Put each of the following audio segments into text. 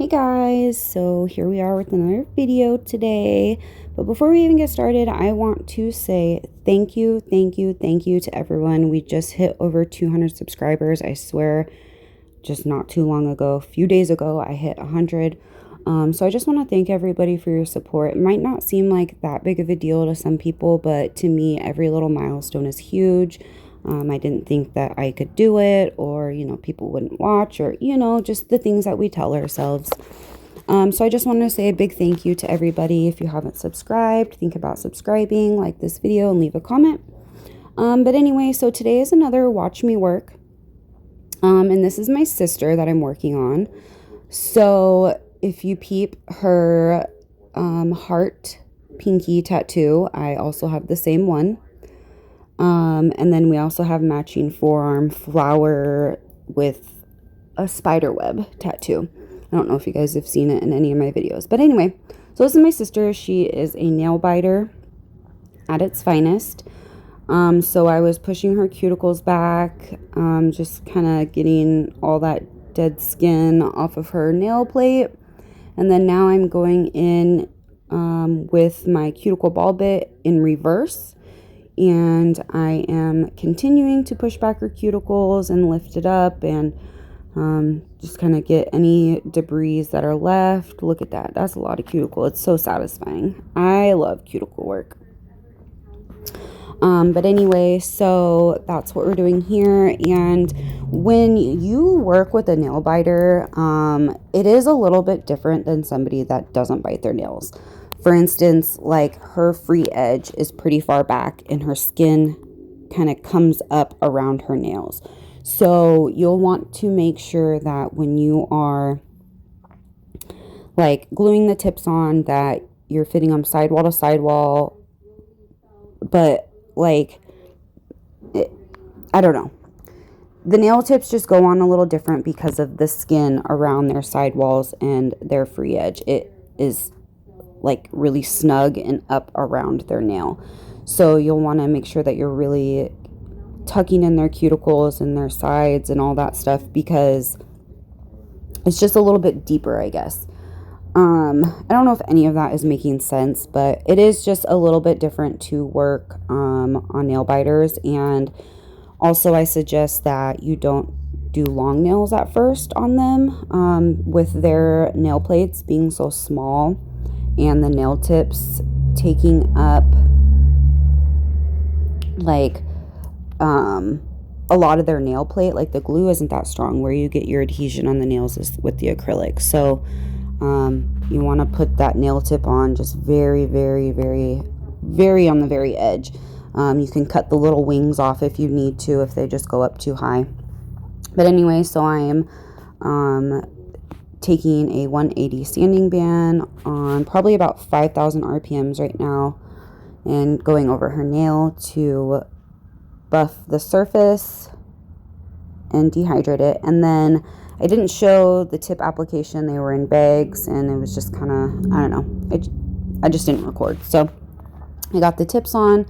Hey guys, so here we are with another video today. But before we even get started, I want to say thank you to everyone. We just hit over 200 subscribers. I swear, just not too long ago, a few days ago, I hit 100. So I just want to thank everybody for your support. It might not seem like that big of a deal to some people, but to me, every little milestone is huge. I didn't think that I could do it, or, people wouldn't watch, or, just the things that we tell ourselves. So I just want to say a big thank you to everybody. If you haven't subscribed, think about subscribing, like this video, and leave a comment. But anyway, so today is another Watch Me Work. And this is my sister that I'm working on. So if you peep her heart pinky tattoo, I also have the same one. And then we also have matching forearm flower with a spider web tattoo. I don't know if you guys have seen it in any of my videos. But anyway, so this is my sister. She is a nail biter at its finest. So I was pushing her cuticles back, just kind of getting all that dead skin off of her nail plate. And then now I'm going in with my cuticle ball bit in reverse. And I am continuing to push back her cuticles and lift it up and just kind of get any debris that are left. Look at that. That's a lot of cuticle. It's so satisfying. I love cuticle work. But anyway, so that's what we're doing here. And when you work with a nail biter, it is a little bit different than somebody that doesn't bite their nails. For instance, like her free edge is pretty far back and her skin kind of comes up around her nails. So you'll want to make sure that when you are like gluing the tips on, that you're fitting them sidewall to sidewall, but like, I don't know. The nail tips just go on a little different because of the skin around their sidewalls and their free edge. It is like really snug and up around their nail. So you'll want to make sure that you're really tucking in their cuticles and their sides and all that stuff, because it's just a little bit deeper, I guess. I don't know if any of that is making sense, but it is just a little bit different to work on nail biters. And also I suggest that you don't do long nails at first on them, with their nail plates being so small and the nail tips taking up like a lot of their nail plate. Like the glue isn't that strong. Where you get your adhesion on the nails is with the acrylic. So you want to put that nail tip on just very on the very edge. You can cut the little wings off if you need to, if they just go up too high. But anyway, so I am taking a 180 sanding band on probably about 5,000 RPMs right now, and going over her nail to buff the surface and dehydrate it. And then I didn't show the tip application. They were in bags, and it was just kind of, I don't know, I just didn't record. So I got the tips on.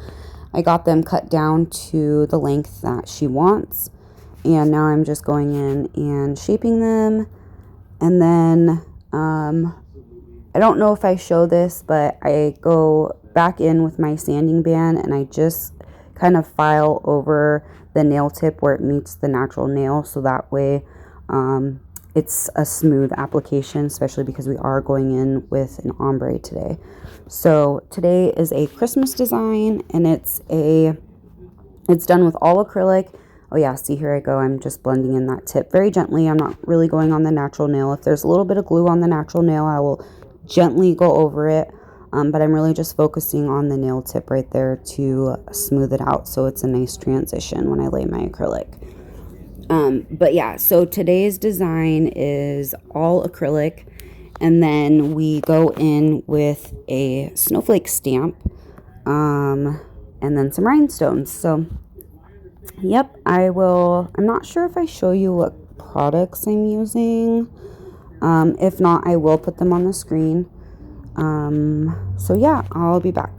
I got them cut down to the length that she wants, and now I'm just going in and shaping them. And then I don't know if I show this, but I go back in with my sanding band and I just kind of file over the nail tip where it meets the natural nail, so that way it's a smooth application, especially because we are going in with an ombre today. So today is a Christmas design, and it's done with all acrylic. Oh yeah, see, here I go. I'm just blending in that tip very gently. I'm not really going on the natural nail. If there's a little bit of glue on the natural nail, I will gently go over it. But I'm really just focusing on the nail tip right there to smooth it out, so it's a nice transition when I lay my acrylic. But yeah, so today's design is all acrylic, and then we go in with a snowflake stamp, and then some rhinestones. So yep, I'm not sure if I show you what products I'm using. If not, I will put them on the screen. So yeah, I'll be back.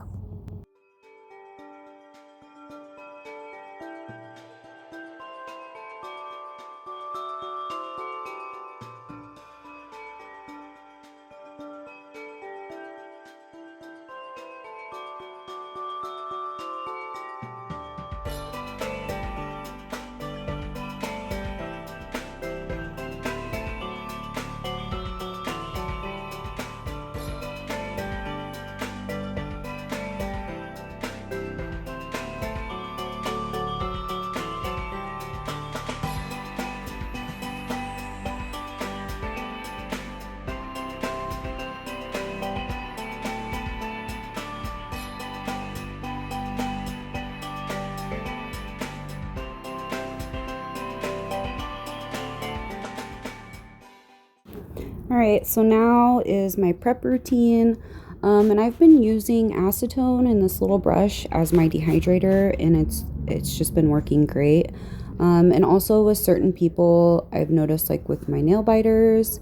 All right, so now is my prep routine. And I've been using acetone and this little brush as my dehydrator, and it's just been working great. And also with certain people, I've noticed, like with my nail biters,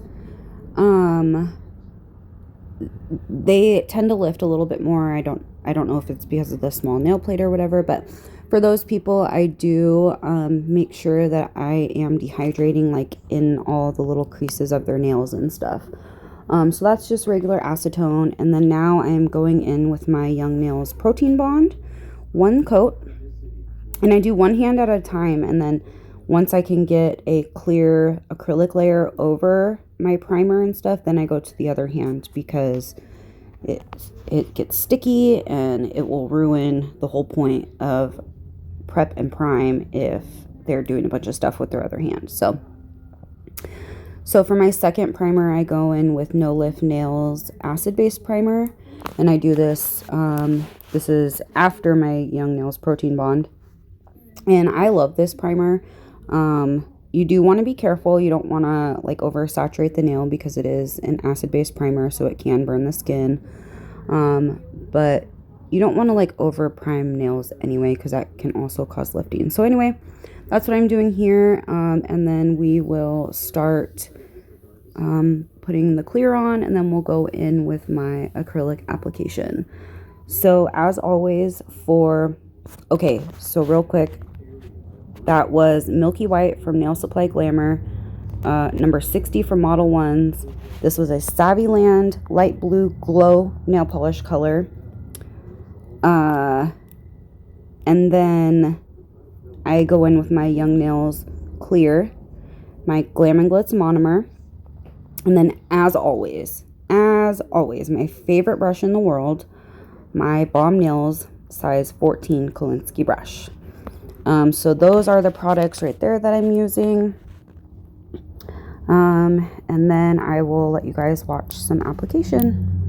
they tend to lift a little bit more. I don't know if it's because of the small nail plate or whatever, but for those people, I do make sure that I am dehydrating, like in all the little creases of their nails and stuff. So that's just regular acetone. And then now I'm going in with my Young Nails Protein Bond, one coat. And I do one hand at a time. And then once I can get a clear acrylic layer over my primer and stuff, then I go to the other hand, because it gets sticky and it will ruin the whole point of prep and prime if they're doing a bunch of stuff with their other hand. So for my second primer, I go in with No Lift Nails acid-based primer, and I do this, this is after my Young Nails Protein Bond, and I love this primer. You do want to be careful. You don't want to like oversaturate the nail, because it is an acid-based primer, so it can burn the skin. But you don't want to like over prime nails anyway, because that can also cause lifting. So anyway, that's what I'm doing here. And then we will start putting the clear on, and then we'll go in with my acrylic application. So as always okay, so real quick, that was Milky White from Nail Supply Glamour, number 60 from Model 1s. This was a Savvyland light blue glow nail polish color. And then I go in with my Young Nails Clear, my Glam and Glitz monomer. And then as always, my favorite brush in the world, my Balm Nails size 14 Kolinsky brush. So those are the products right there that I'm using. And then I will let you guys watch some application.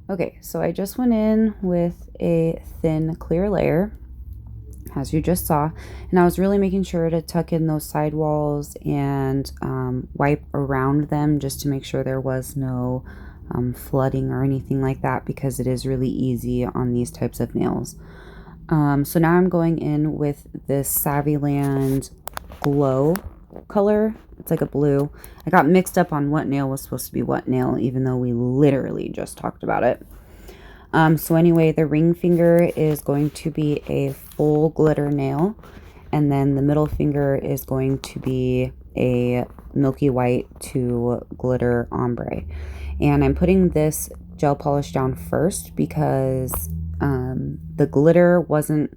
Okay, so I just went in with a thin clear layer, as you just saw, and I was really making sure to tuck in those side walls and wipe around them, just to make sure there was no flooding or anything like that, because it is really easy on these types of nails. So now I'm going in with this Savvyland Glow color. It's like a blue. I got mixed up on what nail was supposed to be what nail, even though we literally just talked about it. So anyway, the ring finger is going to be a full glitter nail. And then the middle finger is going to be a milky white to glitter ombre. And I'm putting this gel polish down first because the glitter wasn't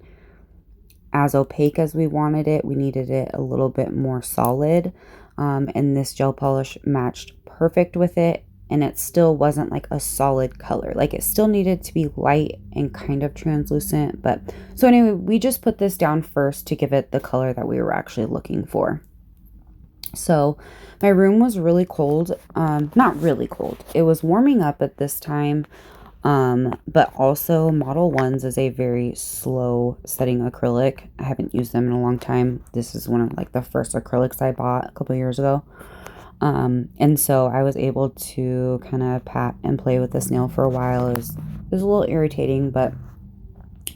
as opaque as we wanted it. We needed it a little bit more solid. And this gel polish matched perfect with it. And it still wasn't like a solid color. Like it still needed to be light and kind of translucent. But so anyway, we just put this down first to give it the color that we were actually looking for. So my room was really cold. Not really cold. It was warming up at this time. But also Model 1s is a very slow setting acrylic. I haven't used them in a long time. This is one of like the first acrylics I bought a couple years ago. And so I was able to kind of pat and play with this nail for a while. It was a little irritating, but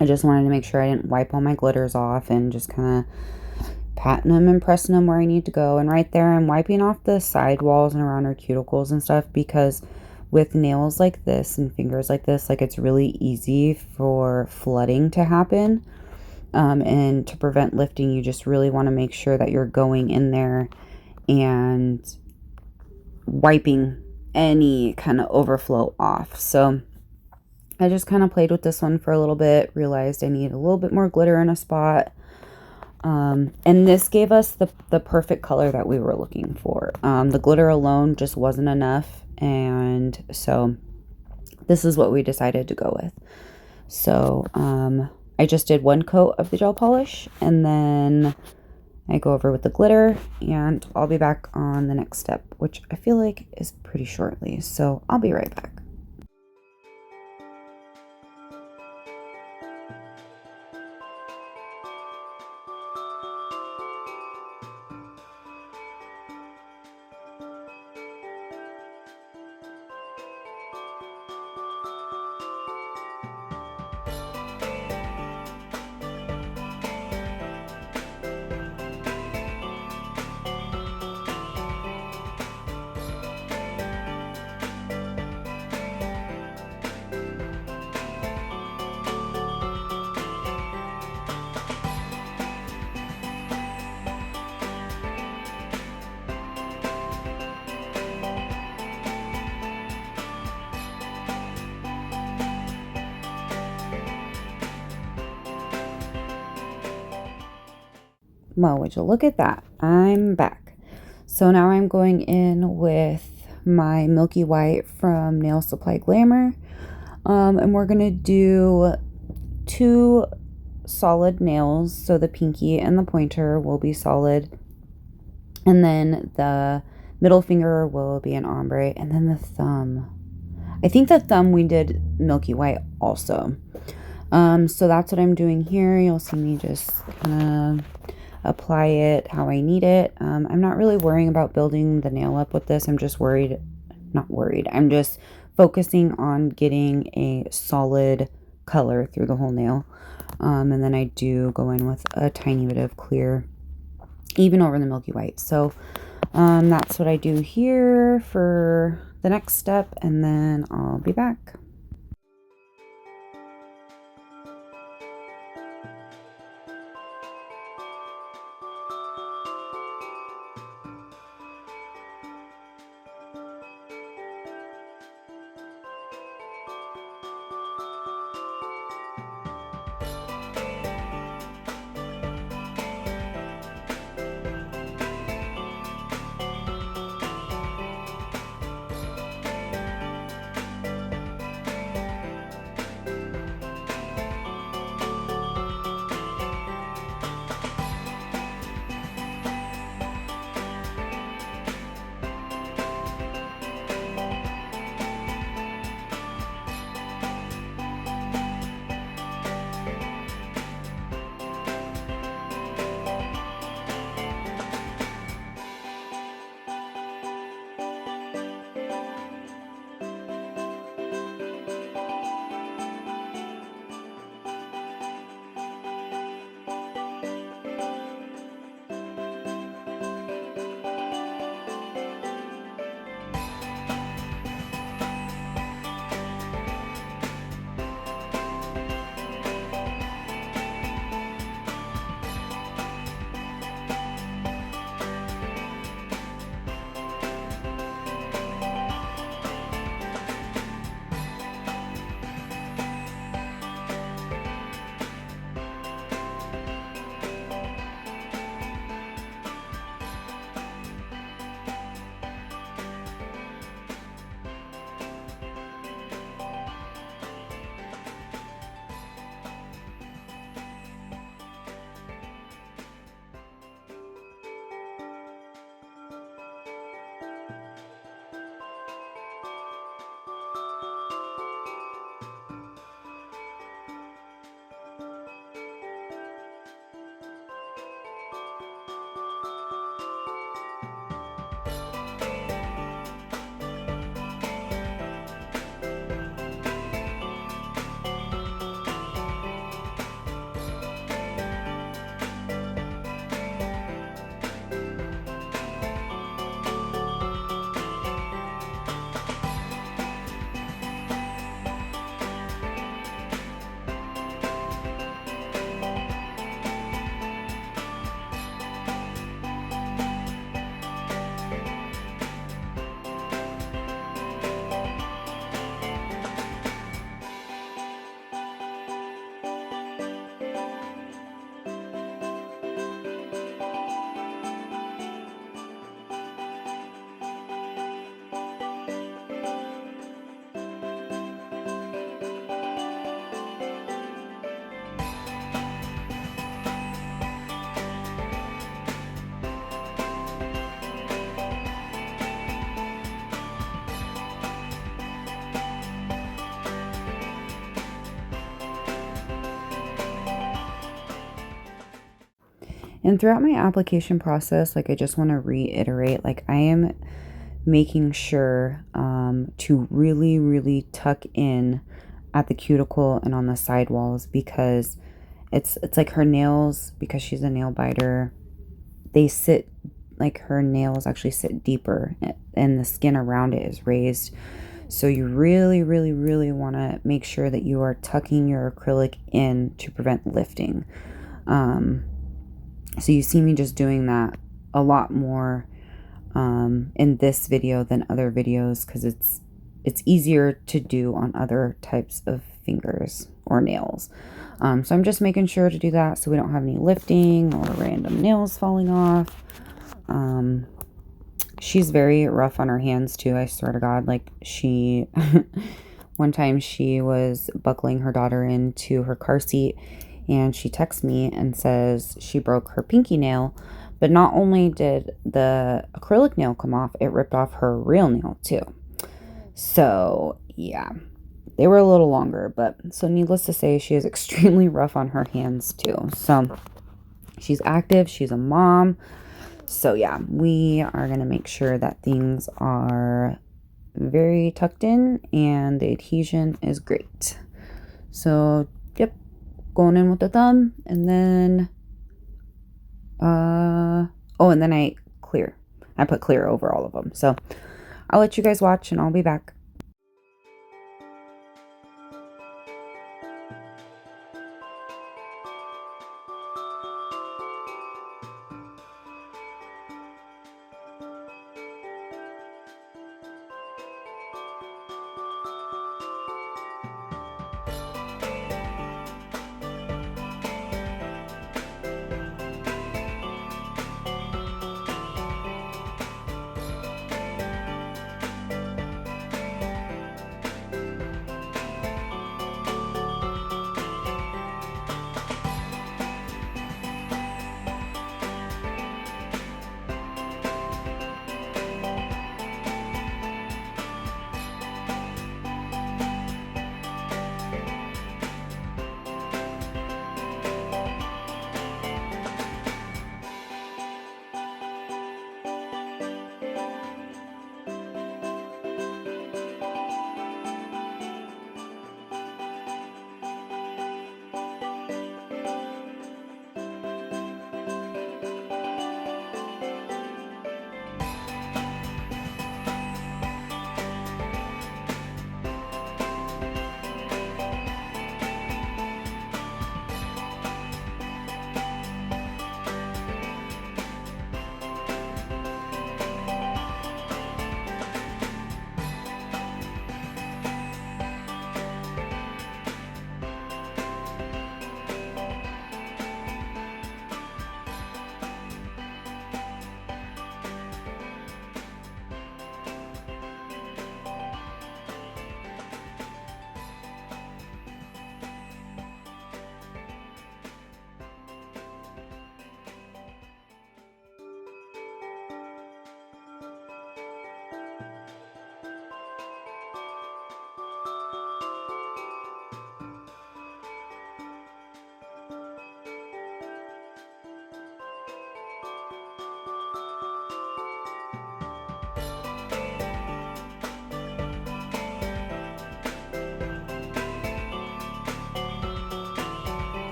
I just wanted to make sure I didn't wipe all my glitters off and just kind of patting them and pressing them where I need to go. And right there, I'm wiping off the side walls and around her cuticles and stuff, because with nails like this and fingers like this, like it's really easy for flooding to happen. And to prevent lifting, you just really want to make sure that you're going in there and wiping any kind of overflow off. So I just kind of played with this one for a little bit, realized I need a little bit more glitter in a spot. And this gave us the perfect color that we were looking for. The glitter alone just wasn't enough. And so this is what we decided to go with. So I just did one coat of the gel polish, and then I go over with the glitter, and I'll be back on the next step, which I feel like is pretty shortly. So I'll be right back. Well, would you look at that? I'm back. So now I'm going in with my Milky White from Nail Supply Glamour. And we're going to do 2 solid nails. So the pinky and the pointer will be solid. And then the middle finger will be an ombre. And then the thumb. I think the thumb we did Milky White also. So that's what I'm doing here. You'll see me just kind of apply it how I need it. I'm not really worrying about building the nail up with this. I'm just I'm just focusing on getting a solid color through the whole nail. And then I do go in with a tiny bit of clear, even over the Milky White. So that's what I do here for the next step, and then I'll be back. And throughout my application process, like I just want to reiterate, like I am making sure to really, really tuck in at the cuticle and on the sidewalls, because it's like her nails, because she's a nail biter, they sit, like her nails actually sit deeper and the skin around it is raised. So you really, really, really want to make sure that you are tucking your acrylic in to prevent lifting. So you see me just doing that a lot more in this video than other videos, because it's easier to do on other types of fingers or nails. So I'm just making sure to do that so we don't have any lifting or random nails falling off. She's very rough on her hands too, I swear to God. Like she, one time she was buckling her daughter into her car seat, and she texts me and says she broke her pinky nail. But not only did the acrylic nail come off, it ripped off her real nail too. So yeah, they were a little longer, but so needless to say, she is extremely rough on her hands too. So she's active, she's a mom. So yeah, we are going to make sure that things are very tucked in and the adhesion is great. So yep, going in with the thumb, and then and then I put clear over all of them. So I'll let you guys watch and I'll be back.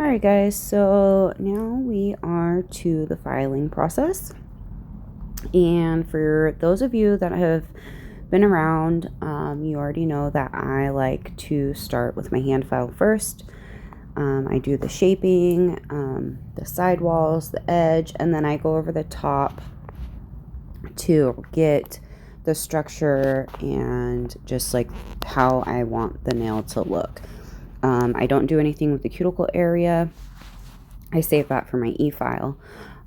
Alright guys, so now we are to the filing process. And for those of you that have been around, you already know that I like to start with my hand file first. I do the shaping, the sidewalls, the edge, and then I go over the top to get the structure and just like how I want the nail to look. I don't do anything with the cuticle area. I save that for my e-file.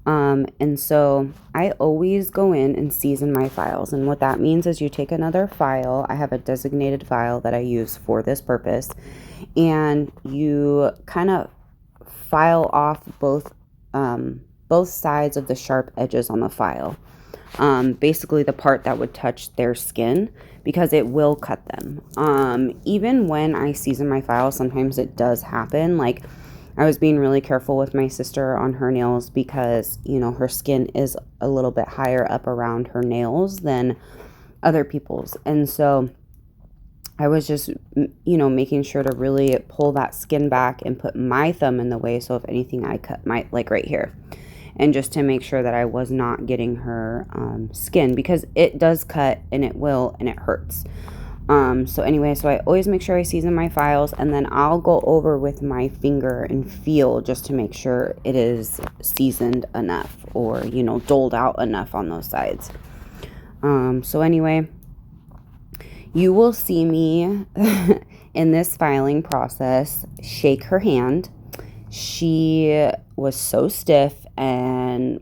And so I always go in and season my files. And what that means is you take another file. I have a designated file that I use for this purpose. And you kind of file off both sides of the sharp edges on the file. Basically the part that would touch their skin, because it will cut them. Even when I season my files, sometimes it does happen. Like, I was being really careful with my sister on her nails because, you know, her skin is a little bit higher up around her nails than other people's. And so I was just, you know, making sure to really pull that skin back and put my thumb in the way. So if anything, I cut my, like right here. And just to make sure that I was not getting her skin, because it does cut and it will and it hurts. So anyway, so I always make sure I season my files, and then I'll go over with my finger and feel just to make sure it is seasoned enough, or, you know, doled out enough on those sides. So anyway, you will see me in this filing process shake her hand. She was so stiff and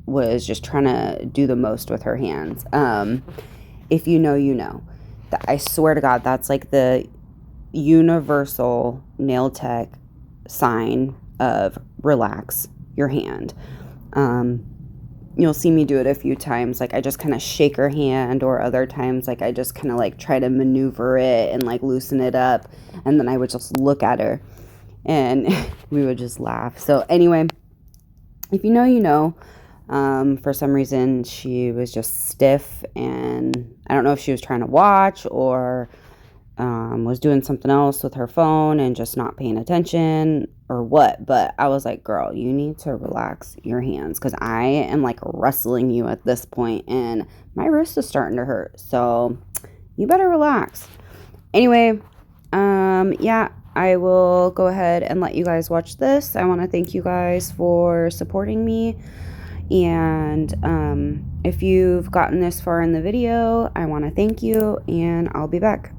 was just trying to do the most with her hands. If you know, you know. I swear to God, that's like the universal nail tech sign of relax your hand. You'll see me do it a few times. Like, I just kind of shake her hand, or other times, like, I just kind of like try to maneuver it and like loosen it up. And then I would just look at her and we would just laugh. So anyway, if you know, you know. For some reason she was just stiff, and I don't know if she was trying to watch or was doing something else with her phone and just not paying attention or what, but I was like, girl, you need to relax your hands, because I am like wrestling you at this point and my wrist is starting to hurt, so you better relax. Anyway, yeah, I will go ahead and let you guys watch this. I want to thank you guys for supporting me. And if you've gotten this far in the video, I want to thank you, and I'll be back.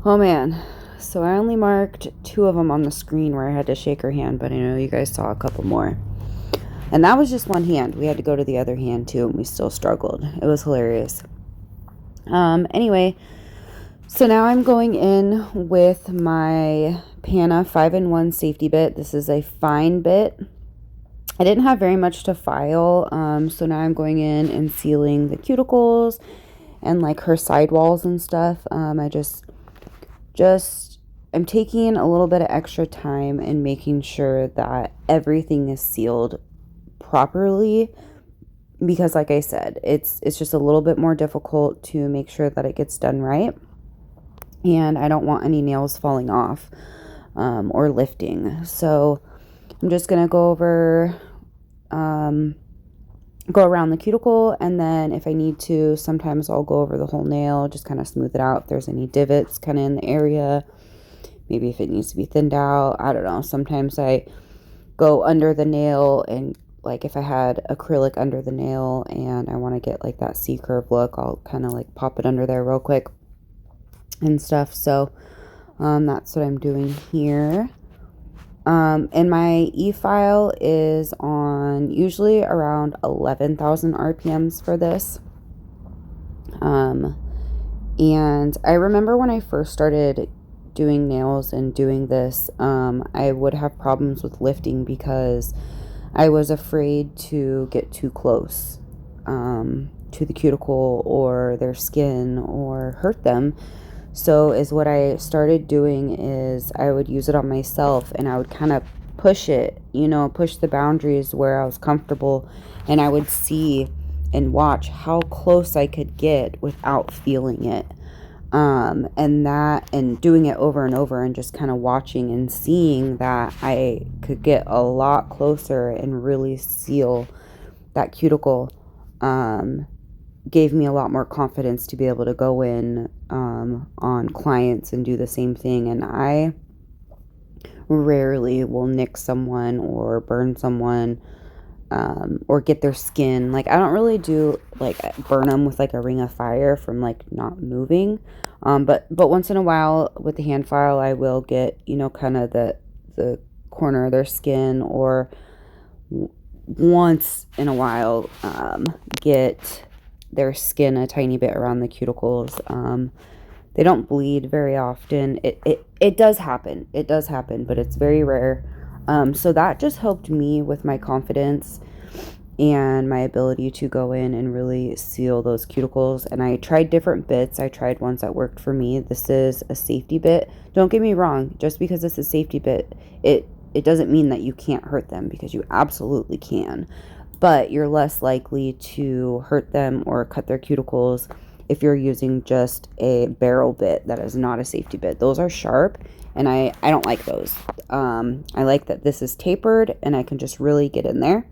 Oh man, so I only marked 2 of them on the screen where I had to shake her hand, but I know you guys saw a couple more. And that was just one hand. We had to go to the other hand too, and we still struggled. It was hilarious. Anyway, so now I'm going in with my Pana 5-in-1 safety bit. This is a fine bit. I didn't have very much to file, so now I'm going in and sealing the cuticles and like her sidewalls and stuff. I'm taking a little bit of extra time and making sure that everything is sealed properly, because like I said, it's just a little bit more difficult to make sure that it gets done right, and I don't want any nails falling off or lifting. So I'm just gonna go around the cuticle, and then if I need to, sometimes I'll go over the whole nail, just kind of smooth it out if there's any divots kind of in the area, maybe if it needs to be thinned out. I don't know. Sometimes I go under the nail, and like if I had acrylic under the nail and I want to get like that C-curve look, I'll kind of like pop it under there real quick and stuff. So that's what I'm doing here. And my e-file is on usually around 11,000 RPMs for this. And I remember when I first started doing nails and doing this, I would have problems with lifting because I was afraid to get too close to the cuticle or their skin or hurt them. So what I started doing is I would use it on myself, and I would kind of push it, push the boundaries where I was comfortable, and I would see and watch how close I could get without feeling it. And doing it over and over, and just kind of watching and seeing that I could get a lot closer and really seal that cuticle, gave me a lot more confidence to be able to go in on clients and do the same thing. And I rarely will nick someone or burn someone or get their skin. Like, I don't really do like burn them with like a ring of fire from like not moving. But once in a while with the hand file, I will get, kind of the corner of their skin, or once in a while get their skin a tiny bit around the cuticles. They don't bleed very often. It does happen. It does happen, but it's very rare. So that just helped me with my confidence and my ability to go in and really seal those cuticles. And I tried different bits. I tried ones that worked for me. This is a safety bit. Don't get me wrong. Just because it's a safety bit, it doesn't mean that you can't hurt them, because you absolutely can. But you're less likely to hurt them or cut their cuticles if you're using just a barrel bit that is not a safety bit. Those are sharp, and I don't like those. I like that this is tapered and I can just really get in there.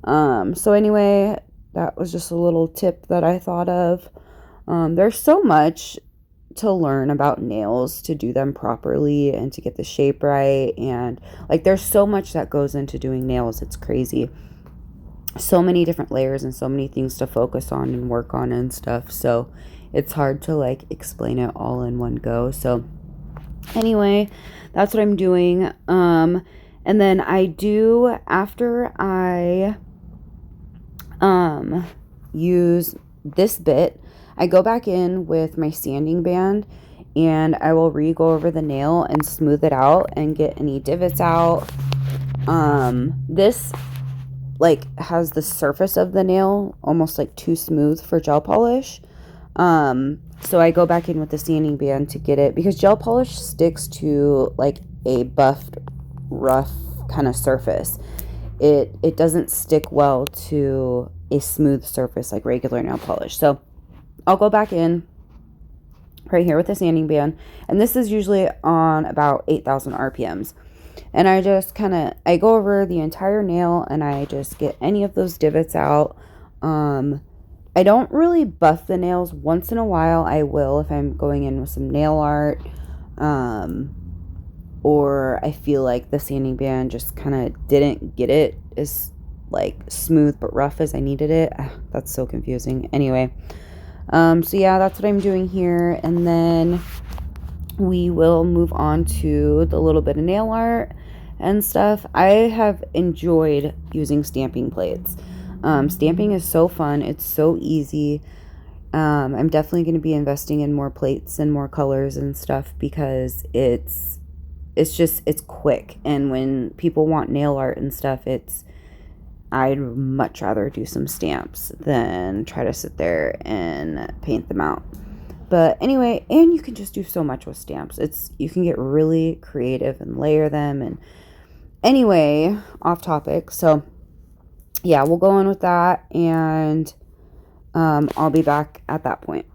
So anyway, that was just a little tip that I thought of. There's so much to learn about nails, to do them properly and to get the shape right. And like, there's so much that goes into doing nails. It's crazy. So many different layers and so many things to focus on and work on and stuff. So it's hard to like explain it all in one go. So anyway, that's what I'm doing. And then I do, after I use this bit, I go back in with my sanding band, and I will go over the nail and smooth it out and get any divots out. This like has the surface of the nail almost like too smooth for gel polish. So I go back in with the sanding band to get it, because gel polish sticks to like a buffed, rough kind of surface. It doesn't stick well to a smooth surface like regular nail polish. So I'll go back in right here with the sanding band, and this is usually on about 8,000 RPMs. And I just I go over the entire nail, and I just get any of those divots out. I don't really buff the nails. Once in a while I will, if I'm going in with some nail art, or I feel like the sanding band just kind of didn't get it as like smooth but rough as I needed it. That's so confusing. Anyway, so yeah, that's what I'm doing here. And then we will move on to the little bit of nail art and stuff. I have enjoyed using stamping plates. Stamping is so fun. It's so easy. I'm definitely going to be investing in more plates and more colors and stuff because it's quick. And when people want nail art and stuff, I'd much rather do some stamps than try to sit there and paint them out. But anyway, and you can just do so much with stamps. You can get really creative and layer them. And anyway, off topic. So yeah, we'll go on with that, and I'll be back at that point.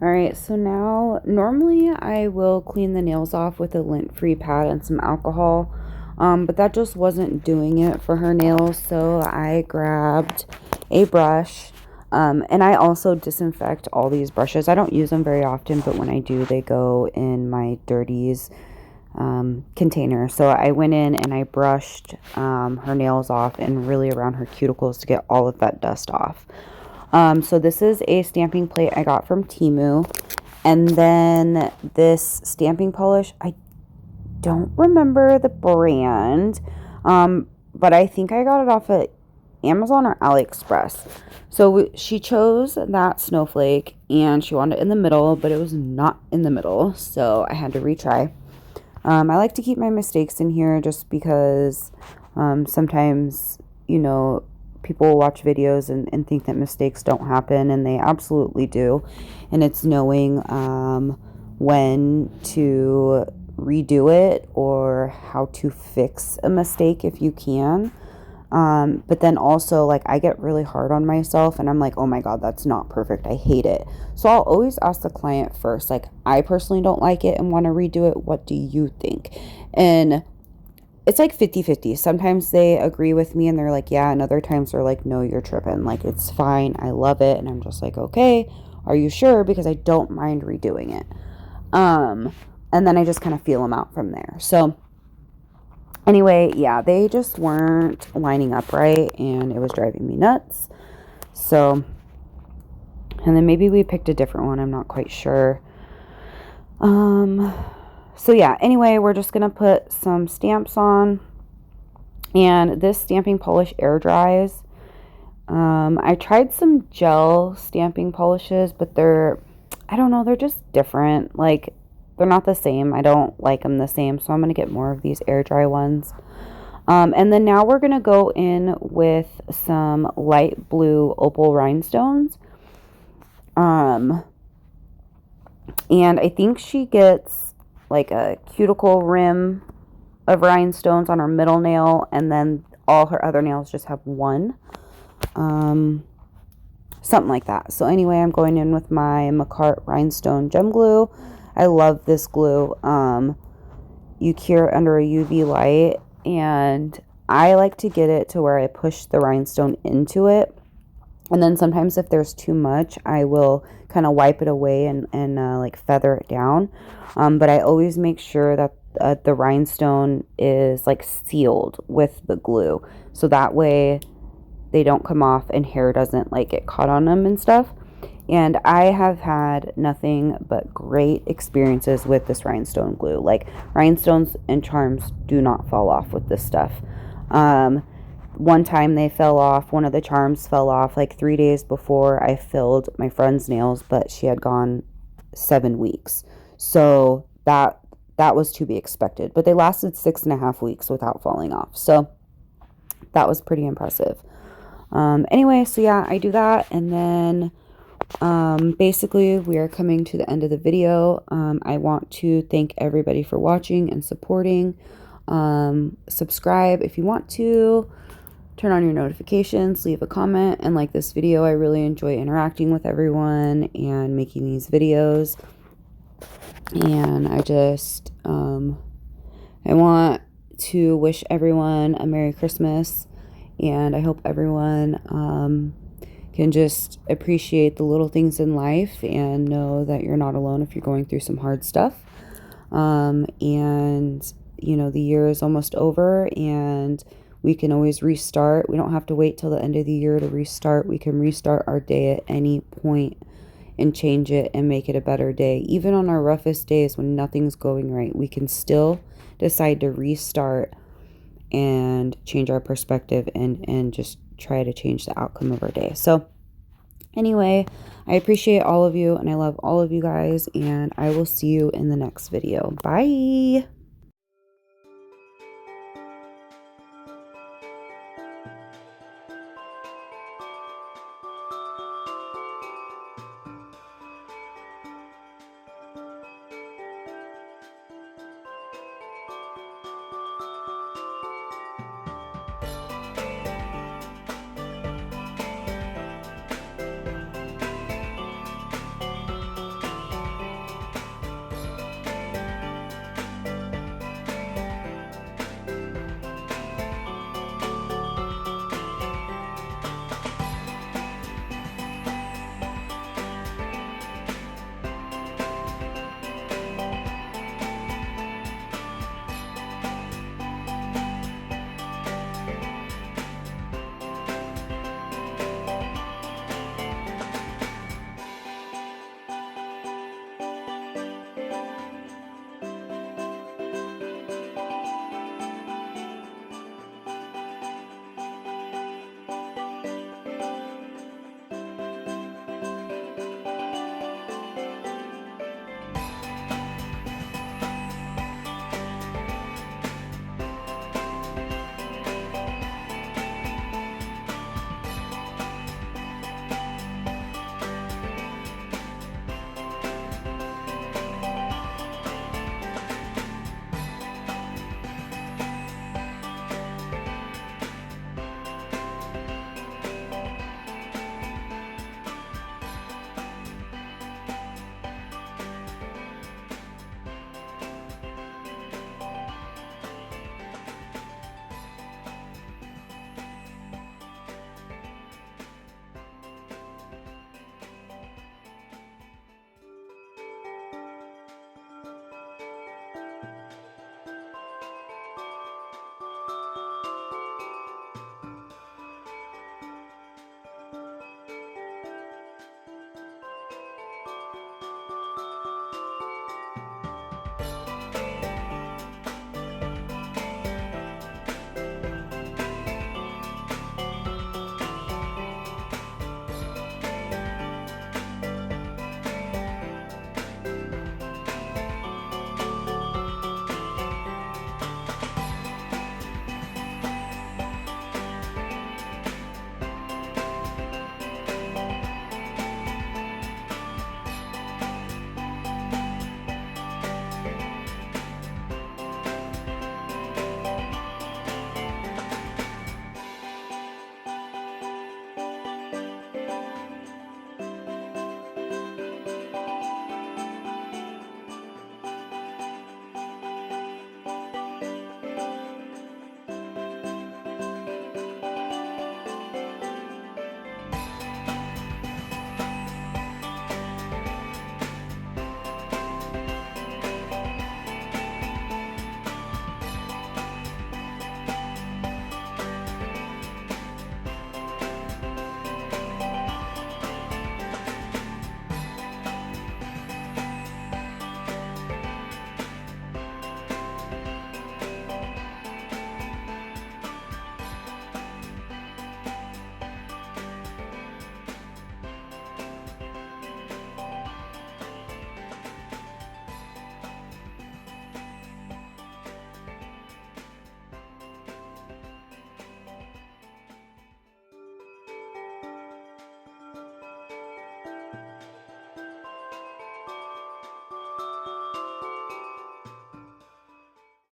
Alright, so now normally I will clean the nails off with a lint-free pad and some alcohol, but that just wasn't doing it for her nails, so I grabbed a brush, and I also disinfect all these brushes. I don't use them very often, but when I do, they go in my dirties container. So I went in and I brushed her nails off and really around her cuticles to get all of that dust off. So this is a stamping plate I got from Temu. And then this stamping polish, I don't remember the brand, but I think I got it off at Amazon or AliExpress. So she chose that Snowflake, and she wanted it in the middle, but it was not in the middle, so I had to retry. I like to keep my mistakes in here just because sometimes, people will watch videos and think that mistakes don't happen, and they absolutely do. And it's knowing when to redo it or how to fix a mistake if you can. But then also, like, I get really hard on myself and I'm like, oh my God, that's not perfect. I hate it. So I'll always ask the client first, like, I personally don't like it and want to redo it. What do you think? And it's like 50-50. Sometimes they agree with me and they're like, yeah. And other times they're like, no, you're tripping. Like, it's fine. I love it. And I'm just like, okay, are you sure? Because I don't mind redoing it. And then I just kind of feel them out from there. So anyway, yeah, they just weren't lining up right, and it was driving me nuts. So, and then maybe we picked a different one. I'm not quite sure. So yeah, anyway, we're just going to put some stamps on, and this stamping polish air dries. I tried some gel stamping polishes, but I don't know, they're just different. Like, they're not the same. I don't like them the same, so I'm going to get more of these air dry ones. And then now we're going to go in with some light blue opal rhinestones. And I think she gets like a cuticle rim of rhinestones on her middle nail, and then all her other nails just have one. Something like that. So anyway, I'm going in with my McCart rhinestone gem glue. I love this glue. You cure it under a UV light, and I like to get it to where I push the rhinestone into it. And then sometimes if there's too much, I will kind of wipe it away and like feather it down. But I always make sure that the rhinestone is like sealed with the glue. So that way they don't come off and hair doesn't like get caught on them and stuff. And I have had nothing but great experiences with this rhinestone glue. Like, rhinestones and charms do not fall off with this stuff. One time they fell off. One of the charms fell off like 3 days before I filled my friend's nails, but she had gone 7 weeks. So that was to be expected. But they lasted 6.5 weeks without falling off. So that was pretty impressive. Anyway, so yeah, I do that. And then basically we are coming to the end of the video. I want to thank everybody for watching and supporting. Subscribe if you want to. turn on your notifications, leave a comment, and like this video. I really enjoy interacting with everyone and making these videos. And I just, I want to wish everyone a Merry Christmas, and I hope everyone can just appreciate the little things in life and know that you're not alone if you're going through some hard stuff. And you know, the year is almost over and we can always restart. We don't have to wait till the end of the year to restart. We can restart our day at any point and change it and make it a better day. Even on our roughest days when nothing's going right, we can still decide to restart and change our perspective and just try to change the outcome of our day. So anyway, I appreciate all of you and I love all of you guys, and I will see you in the next video. Bye.